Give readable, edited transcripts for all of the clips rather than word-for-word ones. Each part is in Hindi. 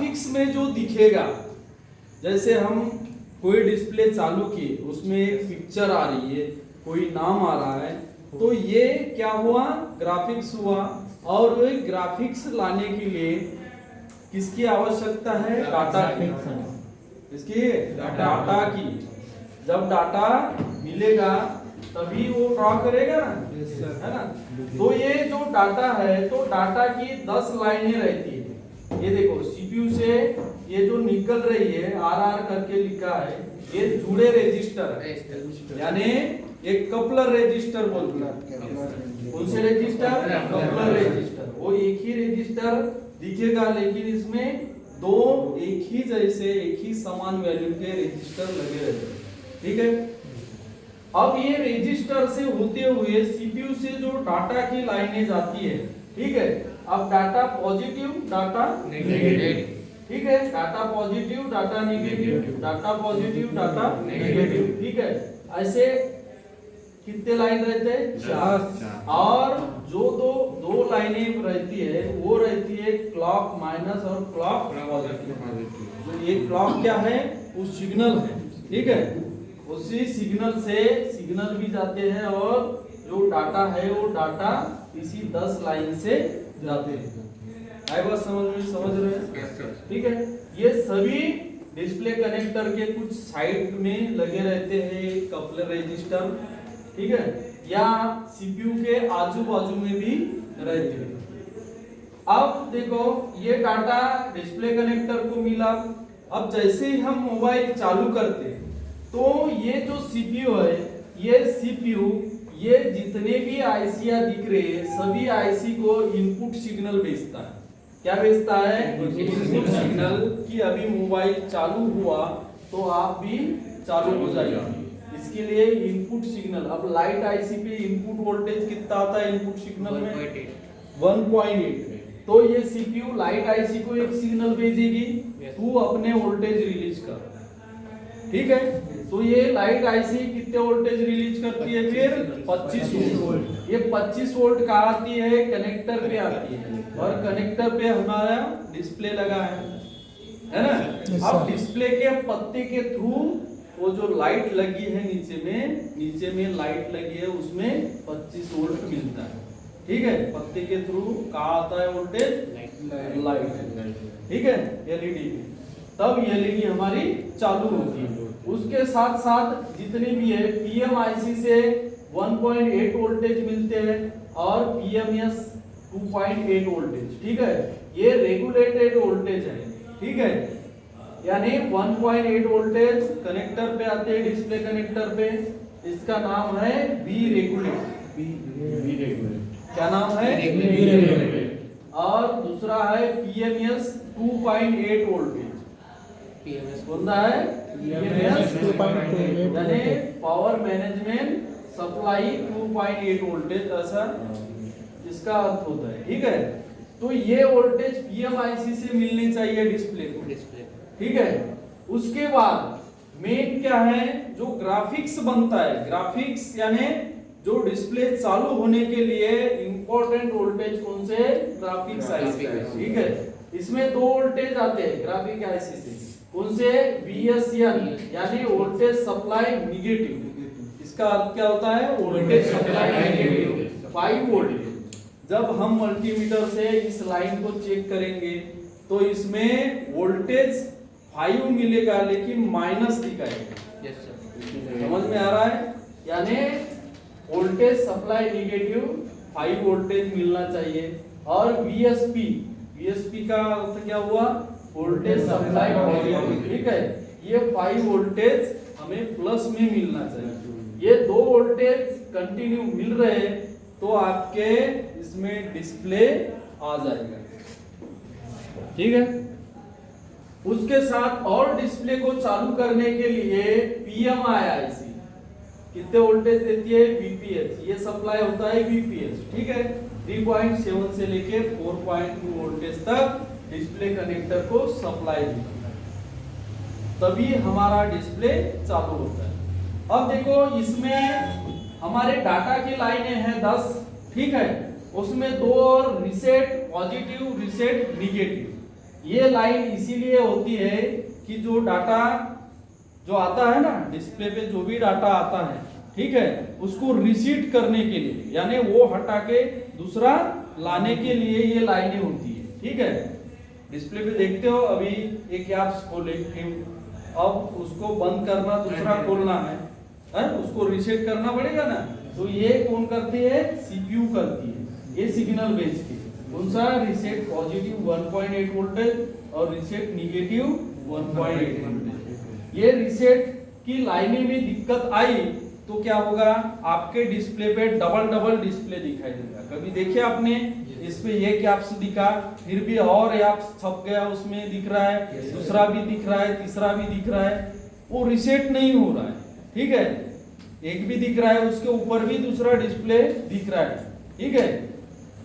ग्राफिक्स में जो दिखेगा, जैसे हम कोई डिस्प्ले चालू किए, उसमें एक पिक्चर आ रही है, कोई नाम आ रहा है, तो ये क्या हुआ, ग्राफिक्स हुआ। और वो ग्राफिक्स लाने के लिए किसकी आवश्यकता है, डाटा की। इसकी डाटा की, जब डाटा मिलेगा तभी वो ड्रॉ करेगा ना, है ना। तो ये जो डाटा है, तो डाटा की 10 लाइनें रहती है। ये देखो सीपीयू से ये जो निकल रही है, आरआर करके लिखा है, ये जुड़े रजिस्टर है, यानी एक कपलर रजिस्टर बोलते हैं। कौन से रजिस्टर, कपलर रजिस्टर। वो एक ही रजिस्टर दिखेगा, लेकिन इसमें दो एक ही जैसे, एक ही समान वैल्यू के रजिस्टर लगे रहते हैं, ठीक है। अब ये रजिस्टर से होते हुए सीपीयू से जो डाटा की लाइनें जाती है, ठीक है। अब डाटा पॉजिटिव, डाटा नेगेटिव, ठीक है। Data positive, data negative, data positive, data negative, ठीक है। ऐसे कितने लाइन रहते हैं, 4। और जो दो लाइनें रहती है, वो रहती है क्लॉक माइनस और क्लॉक पॉजिटिव। तो ये क्लॉक क्या है, वो सिग्नल है, ठीक है। उसी सिग्नल से सिग्नल भी जाते हैं, और जो डाटा है वो डाटा इसी 10 लाइन से जाते हैं। आई बात समझ रहे हैं, ठीक है। ये सभी डिस्प्ले कनेक्टर के कुछ साइड में लगे रहते हैं कपलर रजिस्टर, ठीक है, या सीपीयू के आजू बाजू में भी रहते हैं। अब देखो ये डाटा डिस्प्ले कनेक्टर को मिला। अब जैसे ही हम मोबाइल चालू करते हैं, तो ये जो सीपीयू है, ये सीपीयू ये जितने भी आईसीयां दिख रहे हैं, सभी आईसी को इनपुट सिग्नल भेजता है। क्या भेजता है, इनपुट सिग्नल, कि अभी मोबाइल चालू हुआ तो आप भी चालू हो जाइए। इसके लिए इनपुट सिग्नल, अब लाइट आईसी पे इनपुट वोल्टेज कितना आता है, इनपुट सिग्नल में 1.8। तो ये सीपीयू लाइट आईसी को एक सिग्नल भेजेगी, तू अपने वोल्टेज रिलीज कर, ठीक है। तो ये लाइट आईसी कितने वोल्टेज रिलीज करती है, फिर 25 वोल्ट। ये 25 वोल्ट कहाँ आती है, कनेक्टर पे आती है, और कनेक्टर पे हमारा डिस्प्ले लगा है ना। अब डिस्प्ले के पत्ते के थ्रू वो जो लाइट लगी है नीचे में लाइट लगी है, उसमें 25 वोल्ट मिलता है, ठीक है। पत्ते के थ्रू कहाँ आता है वोल्टेज, लाइट, ठीक है, एलईडी। तब एलईडी हमारी चालू होती है। उसके साथ साथ जितने भी है, पीएमआईसी से 1.8 वोल्टेज मिलते हैं, और पीएमएस 2.8 वोल्टेज, ठीक है। ये रेगुलेटेड वोल्टेज है, ठीक है, यानी 1.8 वोल्टेज कनेक्टर पे आते हैं, डिस्प्ले कनेक्टर पे। इसका नाम है बी रेगुलेट। क्या नाम है, बी रेगुलेट। और दूसरा है पीएमएस 2.8 वोल्टेज। पीएमएस कौन है, पीएमएस 2.8, यानी पावर मैनेजमेंट सप्लाई 2.8 वोल्टेज, ऐसा इसका अर्थ होता है, ठीक है। तो ये वोल्टेज पीएमआईसी से मिलनी चाहिए डिस्प्ले को, ठीक है। उसके बाद मेन क्या है, जो ग्राफिक्स बनता है, ग्राफिक्स यानी जो डिस्प्ले चालू होने के लिए इंपॉर्टेंट वोल्टेज कौन से, ग्राफिक्स आईसी, ठीक है। इसमें 2 वोल्टेज आते हैं ग्राफिक आईसी से, कौन से, VSN, यानी वोल्टेज सप्लाई नेगेटिव। इसका अर्थ क्या होता है, वोल्टेज सप्लाई नेगेटिव 5 वोल्ट। जब हम मल्टीमीटर से इस लाइन को चेक करेंगे तो इसमें वोल्टेज 5 मिलेगा, लेकिन माइनस दिखाएगा। यस सर, समझ में आ रहा है, यानी वोल्टेज सप्लाई नेगेटिव 5 वोल्टेज मिलना चाहिए। और VSP का अर्थ क्या हुआ, वोल्टेज सप्लाई पॉजिटिव, ठीक है। ये 5 वोल्टेज हमें प्लस में मिलना चाहिए। ये 2 वोल्टेज कंटिन्यू मिल रहे हैं, तो आपके इसमें डिस्प्ले आ जाएगा, ठीक है। उसके साथ और डिस्प्ले को चालू करने के लिए पीएमआईसी कितने वोल्टेज देती है, VPH। ये सप्लाई होता है VPH, ठीक है। 3.7 से लेके 4.2 वोल्टेज तक डिस्प्ले कनेक्टर को सप्लाई देता है, तभी हमारा डिस्प्ले चालू होता है। अब देखो इसमें हमारे डाटा की लाइनें हैं 10, ठीक है। उसमें 2 और रीसेट पॉजिटिव, रीसेट निगेटिव, ये लाइन इसीलिए होती है कि जो डाटा जो आता है ना डिस्प्ले पे, जो भी डाटा आता है, ठीक है, उसको रिसीट करने के लिए, यानी वो हटा के दूसरा लाने के लिए ये लाइनें होती है, ठीक है। डिस्प्ले पे देखते हो अभी एक ऐप्स खोले, अब उसको बंद करना, दूसरा खोलना है, उसको रीसेट करना पड़ेगा ना, तो ये कौन करती है, सीपीयू करती है, ये सिग्नल भेजती है। कौन सा, रीसेट पॉजिटिव 1.8 वोल्टेज और रीसेट निगेटिव 1.8 वोल्टेज। ये रीसेट की लाइनें में दिक्कत आई तो क्या होगा, आपके डिस्प्ले पे डबल डिस्प्ले दिखाई देगा। कभी देखिए आपने, इस पे एक ऐप्स दिखा, फिर भी और ऐप्स छप गया उसमें दिख रहा है, दूसरा भी दिख रहा है, तीसरा भी दिख रहा है, वो रीसेट नहीं हो रहा है, ठीक है। एक भी दिख रहा है, उसके ऊपर भी दूसरा डिस्प्ले दिख रहा है, ठीक है,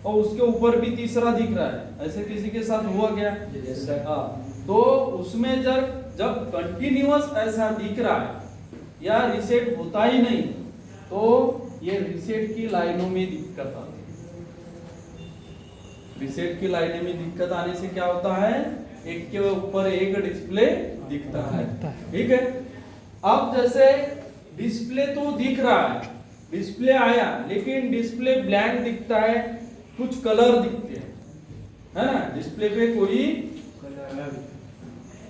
और उसके ऊपर भी तीसरा दिख रहा है। ऐसे किसी के साथ हुआ क्या? हाँ, तो उसमें जब कंटिन्यूअस ऐसा दिख रहा है या रीसेट होता ही नहीं, तो ये रीसेट की लाइनों में दिक्कत आती है। रीसेट की लाइनों में दिक्कत आने से क्या होता है, एक के ऊपर एक डिस्प्ले दिखता है, ठीक है। अब जैसे डिस्प्ले तो दिख रहा है, डिस्प्ले आया, लेकिन डिस्प्ले ब्लैंक दिखता है, कुछ कलर दिखते हैं, है ना। डिस्प्ले पे कोई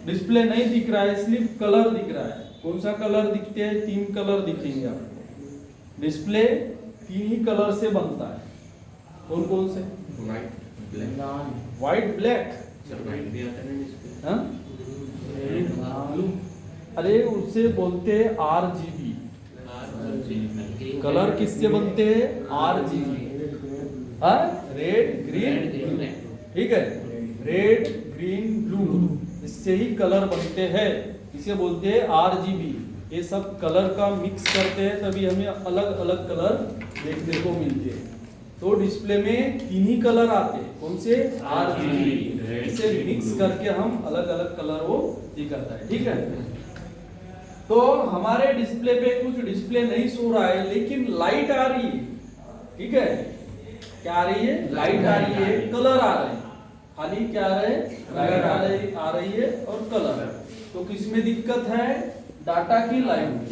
डिस्प्ले नहीं दिख रहा है, सिर्फ कलर दिख रहा है। कौन सा कलर दिखते हैं? 3 कलर दिखेंगे आपको। डिस्प्ले 3 ही कलर से बनता है। कौन कौन से? व्हाइट ब्लैक, हाँ? अरे उससे बोलते हैं RGB। कलर किससे बनते हैं? RGB, हाँ, रेड ग्रीन, ठीक है, रेड ग्रीन ब्लू, इससे ही कलर बनते हैं, इसे बोलते हैं RGB। ये सब कलर का मिक्स करते हैं, तभी हमें अलग अलग कलर देखने को मिलते हैं। तो डिस्प्ले में 3 ही कलर आते हैं, कौन से? RGB। इसे मिक्स करके हम अलग अलग कलर वो दिखाता है, ठीक है। तो हमारे डिस्प्ले पे कुछ डिस्प्ले नहीं सो रहा है, लेकिन लाइट आ रही है, ठीक है। क्या आ रही है? लाइट आ रही है, कलर आ रहे हैं। खाली क्या आ रहे हैं? लाइट आ रही है और कलर। तो किसमें दिक्कत है? डाटा की लाइन में।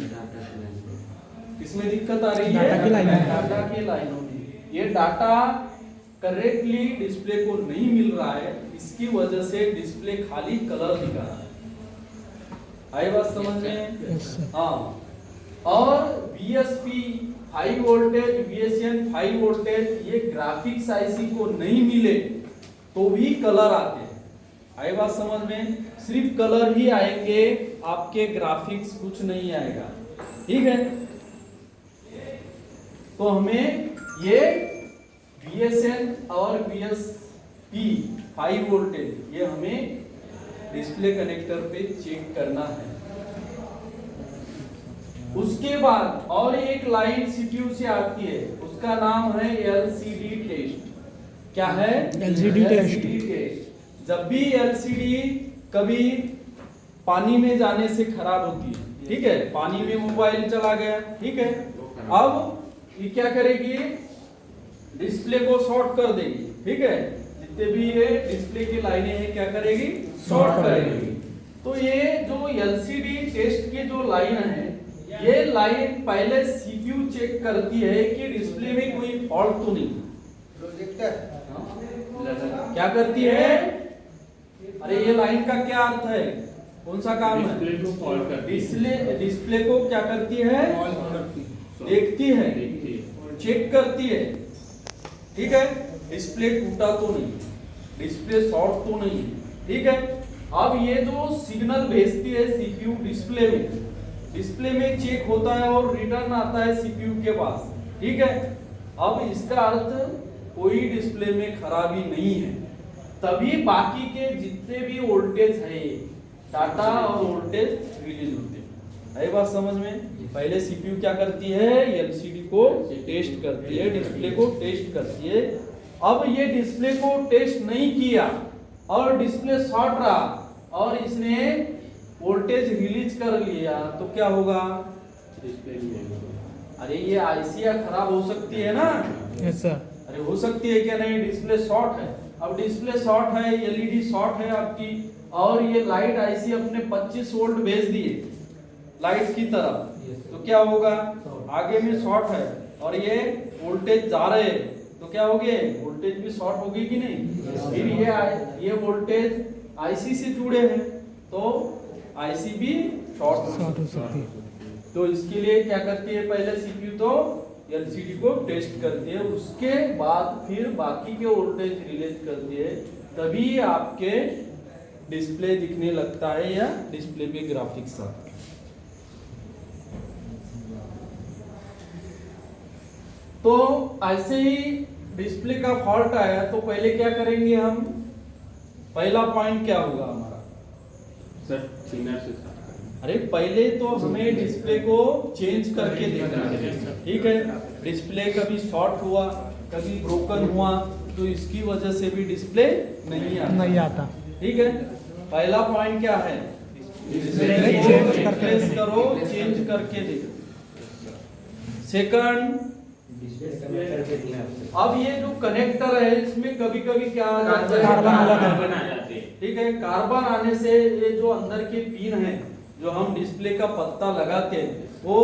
किसमें दिक्कत आ रही है? डाटा की लाइनों में। ये डाटा करेक्टली डिस्प्ले को नहीं मिल रहा है, इसकी वजह से डिस्प्ले खाली कलर दिखा रहा है। आई बात समझ में? हाँ। और VSP 5 वोल्टेज, VSN 5 वोल्टेज, ये ग्राफिक्स IC को नहीं मिले तो भी कलर आते हैं। आई बात समझ में? सिर्फ कलर ही आएंगे, आपके ग्राफिक्स कुछ नहीं आएगा, ठीक है। तो हमें ये VSN और VSP 5 वोल्टेज ये हमें डिस्प्ले कनेक्टर पे चेक करना है। उसके बाद और एक लाइन CPU से आती है, उसका नाम है LCD टेस्ट। क्या है? LCD test. जब भी LCD कभी पानी में जाने से खराब होती है, ठीक है, पानी में मोबाइल चला गया, ठीक है, अब ये क्या करेगी? डिस्प्ले को शॉर्ट कर देगी, ठीक है। जितने भी ये डिस्प्ले की लाइनें हैं क्या करेगी? शॉर्ट करेगी। तो ये जो LCD टेस्ट की जो लाइन है, ये लाइन पहले CPU चेक करती है कि डिस्प्ले में कोई फॉल्ट तो नहीं। प्रोजेक्टर क्या करती है? अरे ये लाइन का क्या अर्थ है? कौन सा काम है? डिस्प्ले को क्या करती है? देखती है, चेक करती है, ठीक है। डिस्प्ले टूटा तो नहीं, डिस्प्ले शॉर्ट तो नहीं, ठीक है। अब ये जो सिग्नल भेजती है CPU डिस्प्ले में चेक होता है और रिटर्न आता है CPU के पास, ठीक है। अब इसका अर्थ कोई डिस्प्ले में खराबी नहीं है, तभी बाकी के जितने भी वोल्टेज है, डाटा और वोल्टेज रिलीज होते हैं। है बात समझ में? पहले CPU क्या करती है? LCD को टेस्ट करती है, डिस्प्ले को टेस्ट करती है। अब ये डिस्प्ले को टेस्ट नहीं किया और डिस्प्ले शॉर्ट रहा और इसने वोल्टेज रिलीज कर लिया, तो क्या होगा? अरे ये IC खराब हो सकती है ना? Yes sir. अरे हो सकती है क्या नहीं? डिस्प्ले शॉर्ट है, अब डिस्प्ले शॉर्ट है, एलईडी शॉर्ट है आपकी, और ये लाइट आईसी अपने 25 वोल्ट भेज दिए लाइट की तरफ, तो क्या होगा, आगे में शॉर्ट है और ये वोल्टेज जा रहे हैं, तो क्या हो गए, वोल्टेज भी शॉर्ट होगी कि नहीं। फिर ये वोल्टेज आईसी से जुड़े हैं, तो आईसी भी शॉर्ट हो सकती है। तो इसके लिए क्या करती है, पहले सीपीयू तो एलसीडी को टेस्ट करती है, उसके बाद फिर बाकी के वोल्टेज रिलीज करती है, तभी आपके डिस्प्ले दिखने लगता है या डिस्प्ले पे ग्राफिक्स आता है। तो ऐसे ही डिस्प्ले का फॉल्ट आया तो पहले क्या करेंगे हम, पहला पॉइंट क्या होगा हमारा सर थिनर से अरे पहले तो हमें डिस्प्ले को चेंज करके देखना है, ठीक है। डिस्प्ले कभी शॉर्ट हुआ, कभी ब्रोकन हुआ, तो इसकी वजह से भी डिस्प्ले नहीं आता, ठीक है। पहला पॉइंट क्या है, डिस्प्ले को रिप्लेस करो, चेंज करके देखो। सेकंड, अब ये जो कनेक्टर है इसमें कभी कभी क्या आ जाता है, कार्बन आ जाते हैं, ठीक है। कार्बन आने से ये जो अंदर के पिन है, जो हम डिस्प्ले का पत्ता लगाते हैं, वो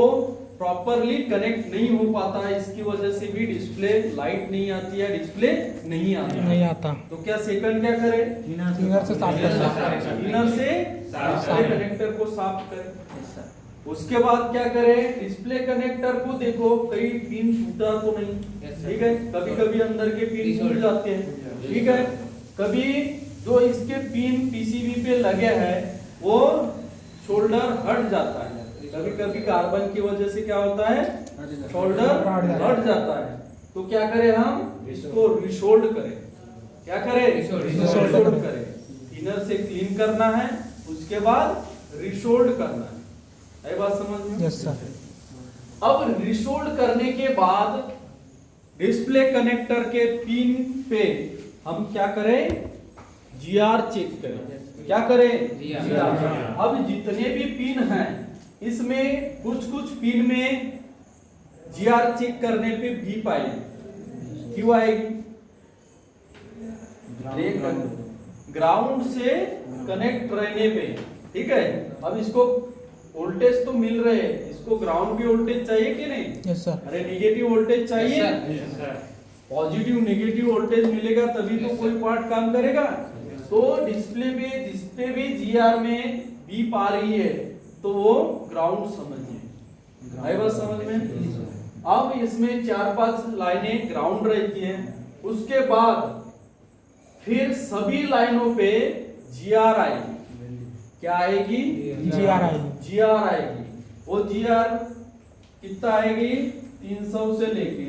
प्रॉपरली कनेक्ट नहीं हो पाता है, इसकी वजह से भी डिस्प्ले लाइट नहीं आती है, डिस्प्ले नहीं आता। तो क्या सेकंड क्या करें, थिनर से साफ करें, थिनर से डिस्प्ले कनेक्टर को साफ करें। उसके बाद क्या करें, डिस्प्ले कनेक्टर को देखो कहीं पिन टूटा तो नहीं, ठीक है। कभी कभी अंदर के पिन टूट जाते हैं, ठीक है। कभी जो इसके पिन पीसीबी पे लगे हैं वो शोल्डर हट जाता है, कभी कभी कार्बन की वजह से क्या होता है, शोल्डर हट जाता है, तो क्या करें हम, इसको रिशोल्ड करें। क्या करें, रिशोल्ड करें। थिनर से क्लीन करना है, उसके बाद रिशोल्ड करना है बात समझ में। Yes sir. अब रिशोल्ड करने के बाद डिस्प्ले कनेक्टर के पिन पे हम क्या करें, जीआर चेक करें। क्या करें, जीआर। अब जितने भी पिन हैं इसमें कुछ पिन में जीआर चेक करने पे भी आएगी, क्यों आएगी, ग्राउंड से कनेक्ट रहने पे, ठीक है। अब इसको वोल्टेज तो मिल रहे हैं, इसको ग्राउंड भी वोल्टेज चाहिए कि नहीं। Yes sir. अरे नेगेटिव वोल्टेज चाहिए, पॉजिटिव नेगेटिव वोल्टेज मिलेगा तभी तो कोई पार्ट काम करेगा। तो डिस्प्ले में जिसपे भी जीआर में बीप आ रही है तो वो ग्राउंड समझिए, आई बात समझ में। अब इसमें 4-5 लाइनें ग्राउंड रहती हैं, उसके बाद फिर सभी लाइनों पे जीआर आएगी। क्या आएगी, जीआर आएगी, जीआर आएगी। वो जीआर कितना आएगी, 300 से लेके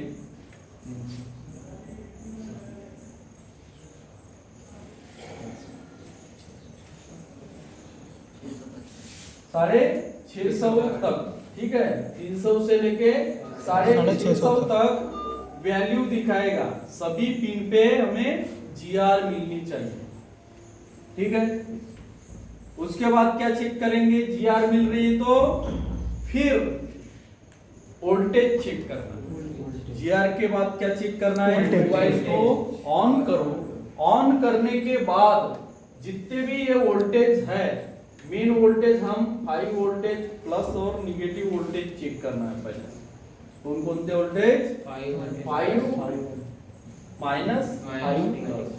650 तक, ठीक है। 300 से लेके 650 तक वैल्यू दिखाएगा। सभी पिन पे हमें जीआर मिलनी चाहिए, ठीक है। उसके बाद क्या चेक करेंगे, जीआर मिल रही है तो फिर वोल्टेज चेक करना। जीआर के बाद क्या चेक करना है, मोबाइल को ऑन करो। ऑन करने के बाद जितने भी ये वोल्टेज है, मेन वोल्टेज हम 5 वोल्टेज प्लस और निगेटिव वोल्टेज चेक करना है पहले। कौन कौन से वोल्टेज, 5 माइनस 5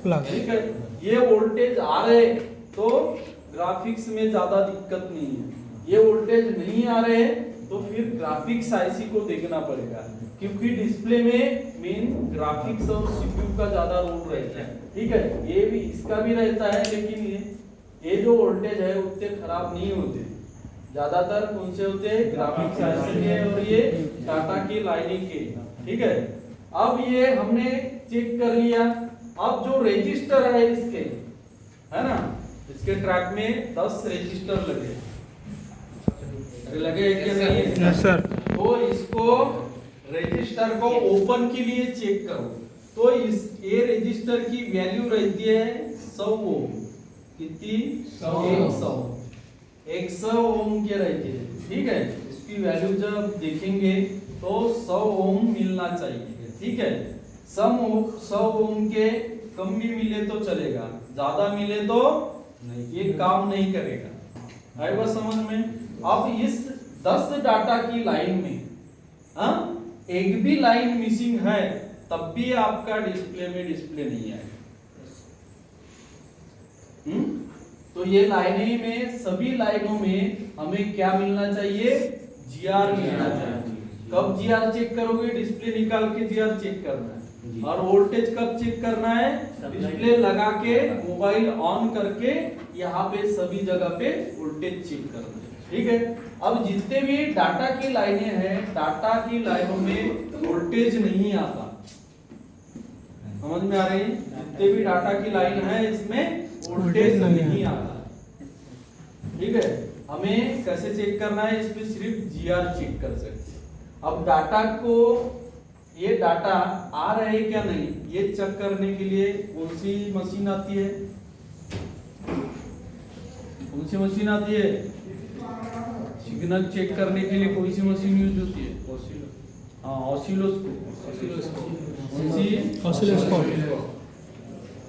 प्लस, ठीक है। ये वोल्टेज आ रहे तो ग्राफिक्स में ज्यादा दिक्कत नहीं है। ये वोल्टेज नहीं आ रहे तो फिर ग्राफिक्स आईसी को देखना पड़ेगा, क्योंकि डिस्प्ले में मेन ग्राफिक्स और सीपीयू का ज्यादा रोल रहता है, ठीक है। ये भी इसका भी रहता है, लेकिन ये जो वोल्टेज है उतने खराब नहीं होते, ज्यादातर कौन से होते हैं, ग्राफिक्स आईसी के और ये डाटा की लाइनिंग के, ठीक है। अब ये हमने चेक कर लिया। अब जो रजिस्टर है इसके, है ना, इसके ट्रैक में 10 रजिस्टर लगे क्या नहीं? Yes sir. तो इसको रजिस्टर को ओपन के लिए चेक करो। तो इस ये रजिस्टर की वैल्यू रहती है 100 ओम। कितनी, 100 ओम के रहती है, ठीक है। इसकी वैल्यू जब देखेंगे तो 100 ओम मिलना चाहिए, ठीक है। 100 ओम के कम भी मिले तो चलेगा, ज्यादा मिले तो ये काम नहीं करेगा। आए बात समझ में? अब इस 10 डाटा की लाइन में एक भी लाइन मिसिंग है तब भी आपका डिस्प्ले में डिस्प्ले नहीं आएगा। तो ये लाइनें में, सभी लाइनों में हमें क्या मिलना चाहिए? जीआर मिलना चाहिए। कब जीआर चेक करोगे? डिस्प्ले निकाल के जीआर चेक करना है। और वोल्टेज कब चेक करना है? डिस्प्ले लगा के मोबाइल ऑन करके यहाँ पे सभी जगह पे वोल्टेज चेक करना है। ठीक है। अब जितने भी डाटा की लाइनें हैं, डाटा की लाइनों में वोल्टेज नहीं आता। समझ में आ रही है? जितने भी डाटा की लाइन है इसमें वोल्टेज नहीं आता। ठीक है। हमें कैसे चेक करना है? इसमें सिर्फ जीआर चेक कर सकते हैं। अब डाटा को, ये डाटा आ रहे हैं क्या नहीं, ये चेक करने के लिए कौन सी मशीन आती है? कौन सी मशीन आती है? सिग्नल चेक करने के लिए कौन सी मशीन यूज होती है? हाँ, ऑसिलोस्कोप। कौन सी? ऑसिलोस्कोप।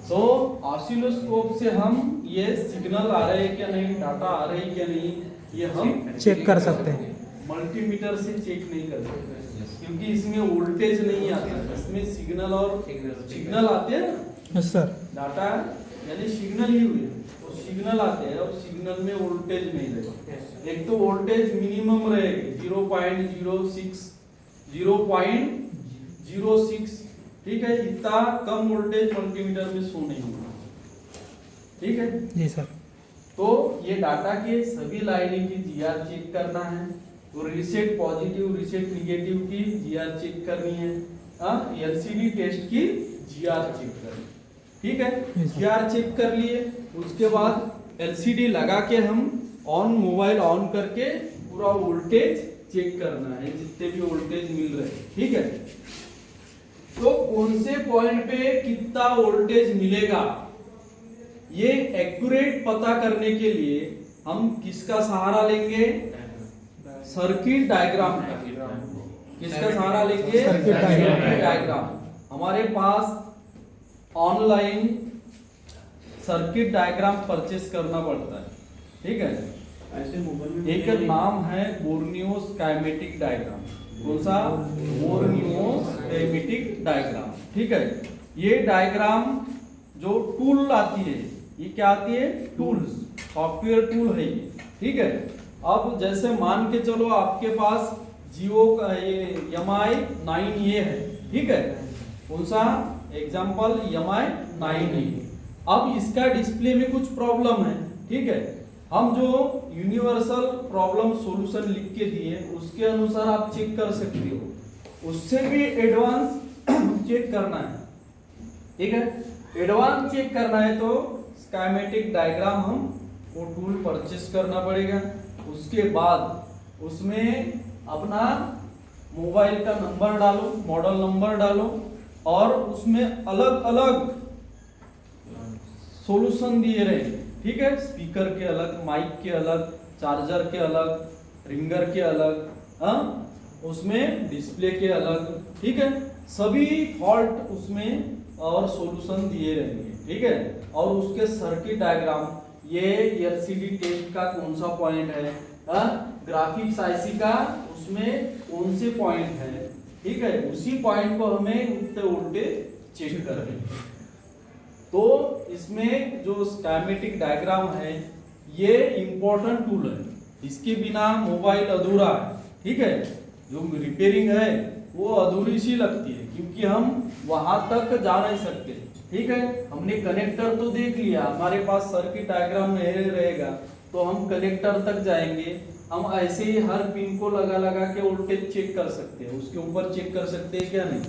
तो ऑसिलोस्कोप से हम ये सिग्नल आ रहे हैं क्या नहीं, डाटा आ रहे हैं क्या नहीं, ये हम चेक कर सकते हैं। मल्टीमीटर से चेक नहीं कर सकते क्योंकि इसमें वोल्टेज नहीं आता, इसमें सिग्नल और सिग्नल आते हैं। Yes sir. डाटा यानी सिग्नल ही हुए, तो सिग्नल आते हैं और सिग्नल में वोल्टेज नहीं रहेगा। एक तो वोल्टेज मिनिमम रहेगी 0.06, ठीक है। इतना कम वोल्टेज मल्टीमीटर में शो नहीं होगा। ठीक है जी सर। तो ये डाटा के सभी लाइनें की जीआर चेक करना है। तो रीसेट पॉजिटिव, रीसेट निगेटिव की जीआर चेक करनी है। एलसीडी टेस्ट की जीआर चेक करनी। ठीक है। जीआर चेक कर लिए, उसके बाद एलसीडी लगा के हम मोबाइल ऑन करके पूरा वोल्टेज चेक करना है, जितने भी वोल्टेज मिल रहे हैं। ठीक है। तो कौन से पॉइंट पे कितना वोल्टेज मिलेगा ये एक्यूरेट पता करने के लिए हम किसका सहारा लेंगे? सर्किट डायग्राम का। किसका सहारा लेंगे? Circuit diagram. हमारे पास ऑनलाइन सर्किट डायग्राम परचेस करना पड़ता है। ठीक है। ऐसे मोबाइल में एक नाम है बोर्नियो स्कीमेटिक डायग्राम। कौन सा? Borneo schematic diagram. ठीक है। ये डायग्राम जो टूल आती है, ये क्या आती है? टूल्स, सॉफ्टवेयर टूल है ये। ठीक है। अब जैसे मान के चलो आपके पास जियो का ये MI 9A है। ठीक है। कौन सा? Example MI 9A। अब इसका डिस्प्ले में कुछ प्रॉब्लम है। ठीक है। हम जो यूनिवर्सल प्रॉब्लम सॉल्यूशन लिख के दिए उसके अनुसार आप चेक कर सकते हो। उससे भी एडवांस चेक करना है। ठीक है। एडवांस चेक करना है तो स्कीमेटिक डायग्राम हम वो टूल परचेस करना पड़ेगा। उसके बाद उसमें अपना मोबाइल का नंबर डालो, मॉडल नंबर डालो, और उसमें अलग अलग सॉल्यूशन दिए रहेंगे। ठीक है। स्पीकर के अलग, माइक के अलग, चार्जर के अलग, रिंगर के अलग, उसमें डिस्प्ले के अलग। ठीक है। सभी फॉल्ट उसमें और सॉल्यूशन दिए रहेंगे। ठीक है। और उसके सर्किट डायग्राम, ये एलसीडी टेस्ट का कौन सा पॉइंट है, ग्राफिक्स आईसी का उसमें कौन से पॉइंट है। ठीक है। उसी पॉइंट को हमें उतने वोल्टेज चेक करने हैं। तो इसमें जो स्कीमेटिक डायग्राम है ये इंपॉर्टेंट टूल है। इसके बिना मोबाइल अधूरा है। ठीक है। जो रिपेयरिंग है वो अधूरी सी लगती है क्योंकि हम वहां तक जा नहीं सकते। ठीक है। हमने कनेक्टर तो देख लिया, हमारे पास सर्किट डायग्राम नहीं रहेगा तो हम कनेक्टर तक जाएंगे। हम ऐसे ही हर पिन को लगा लगा के वोल्टेज चेक कर सकते हैं, उसके ऊपर चेक कर सकते हैं क्या नहीं।